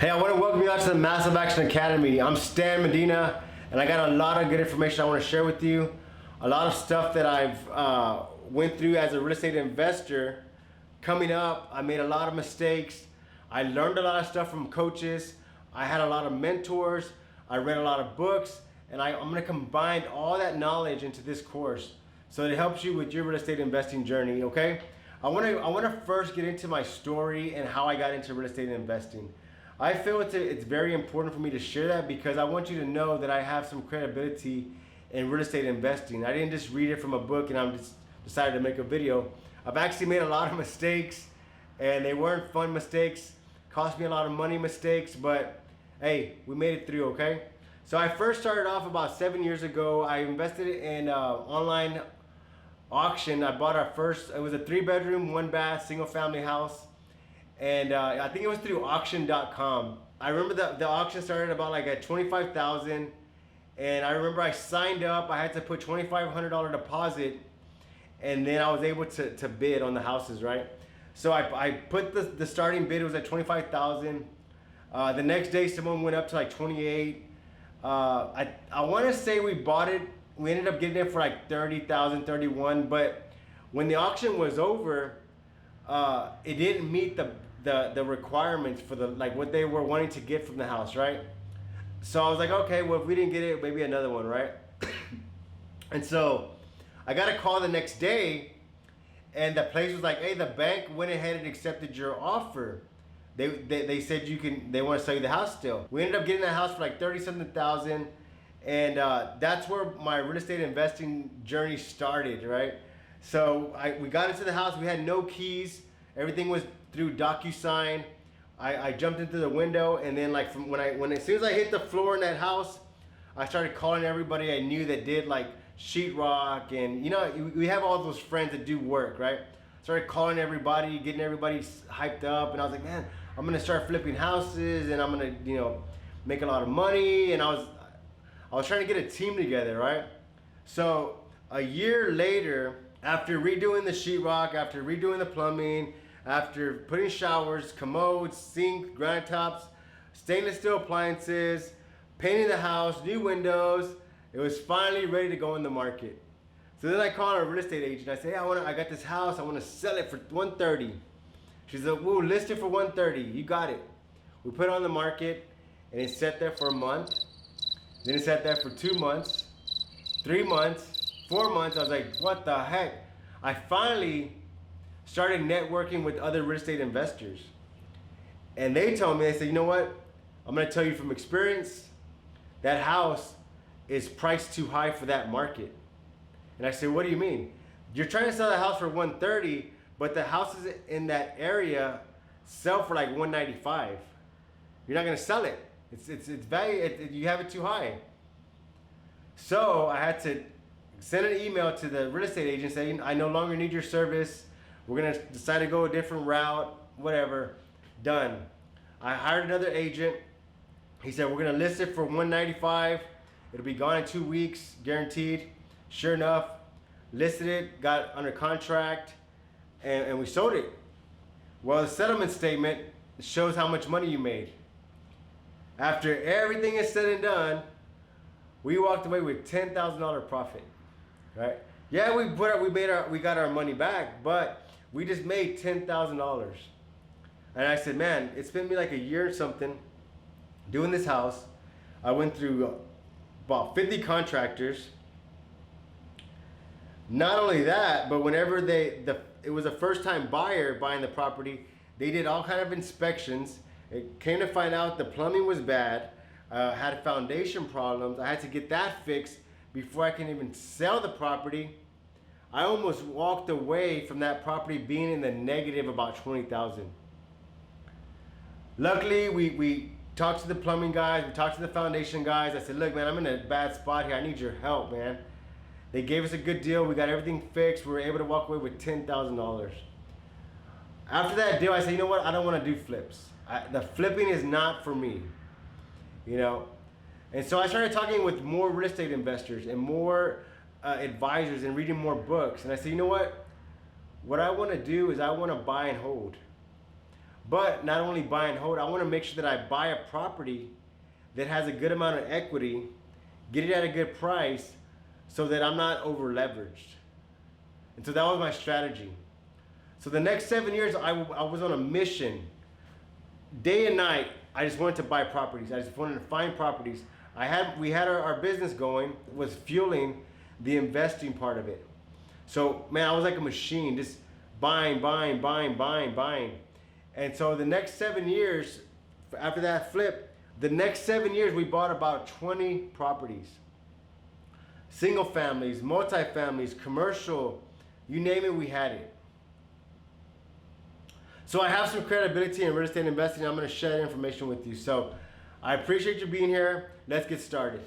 Hey, I want to welcome you out to the Massive Action Academy. I'm Stan Medina, and I got a lot of good information I want to share with you. A lot of stuff that I've went through as a real estate investor. Coming up, I made a lot of mistakes. I learned a lot of stuff from coaches. I had a lot of mentors. I read a lot of books, and I'm going to combine all that knowledge into this course so it helps you with your real estate investing journey. Okay? I want to first get into my story and how I got into real estate investing. I feel it's very important for me to share that because I want you to know that I have some credibility in real estate investing. I didn't just read it from a book and I'm just decided to make a video. I've actually made a lot of mistakes, and they weren't fun mistakes. Cost me a lot of money mistakes, but hey, we made it through, okay? So I first started off about 7 years ago. I invested in online auction. I bought our first, it was a 3-bedroom, 1-bath, single family house. And I think it was through auction.com. I remember the auction started about like at $25,000, and I remember I signed up. I had to put $2,500 deposit, and then I was able to bid on the houses, right? So I put the starting bid was at $25,000. The next day someone went up to like 28. I want to say we bought it. We ended up getting it for like 30,000, 31. But when the auction was over, it didn't meet the requirements for what they were wanting to get from the house, right? So I was like, okay, well, if we didn't get it, maybe another one, right? And so I got a call the next day, and the place was like, hey, the bank went ahead and accepted your offer. They said they want to sell you the house still. We ended up getting that house for like 30-something thousand, and that's where my real estate investing journey started, right? So we got into the house. We had no keys. Everything was through DocuSign. I jumped into the window, and then like from as soon as I hit the floor in that house, I started calling everybody I knew that did like sheetrock, and you know, we have all those friends that do work, right? Started calling everybody, getting everybody hyped up, and I was like, man, I'm gonna start flipping houses, and I'm gonna, you know, make a lot of money. And I was trying to get a team together, right? So a year later, after redoing the sheetrock, after redoing the plumbing, after putting showers, commodes, sink, granite tops, stainless steel appliances, painting the house, new windows, it was finally ready to go in the market. So then I called a real estate agent. I said, hey, I got this house. I want to sell it for $130. She said, woo, list it for $130. You got it. We put it on the market, and it sat there for a month. Then it sat there for 2 months, 3 months, 4 months. I was like, what the heck? I finally started networking with other real estate investors. And they told me, they said, you know what? I'm going to tell you from experience, that house is priced too high for that market. And I said, what do you mean? You're trying to sell the house for $130, but the houses in that area sell for like $195. You're not going to sell it. It's value. You have it too high. So I had to send an email to the real estate agent saying, I no longer need your service. We're going to decide to go a different route, whatever. Done. I hired another agent. He said, we're going to list it for $195. It'll be gone in 2 weeks, guaranteed. Sure enough, listed it, got under contract, and we sold it. Well, the settlement statement shows how much money you made. After everything is said and done, we walked away with $10,000 profit, right? Yeah, we got our money back, but we just made $10,000. And I said, man, it spent me like a year or something doing this house. I went through about 50 contractors. Not only that, but whenever it was a first-time buyer buying the property, they did all kind of inspections. It came to find out the plumbing was bad, had foundation problems. I had to get that fixed before I can even sell the property. I almost walked away from that property being in the negative about $20,000. Luckily, we talked to the plumbing guys, we talked to the foundation guys. I said, look, man, I'm in a bad spot here. I need your help, man. They gave us a good deal. We got everything fixed. We were able to walk away with $10,000. After that deal, I said, you know what? I don't want to do flips. The flipping is not for me, you know? And so I started talking with more real estate investors and more advisors and reading more books. And I said, you know what? What I want to do is I want to buy and hold. But not only buy and hold, I want to make sure that I buy a property that has a good amount of equity, get it at a good price, so that I'm not over leveraged. And so that was my strategy. So the next 7 years, I was on a mission. Day and night, I just wanted to buy properties. I just wanted to find properties. We had our business going, was fueling the investing part of it. So man, I was like a machine, just buying. And so the next 7 years, after that flip, the next 7 years we bought about 20 properties. Single families, multi-families, commercial, you name it, we had it. So I have some credibility in real estate investing. I'm going to share that information with you. So I appreciate you being here. Let's get started.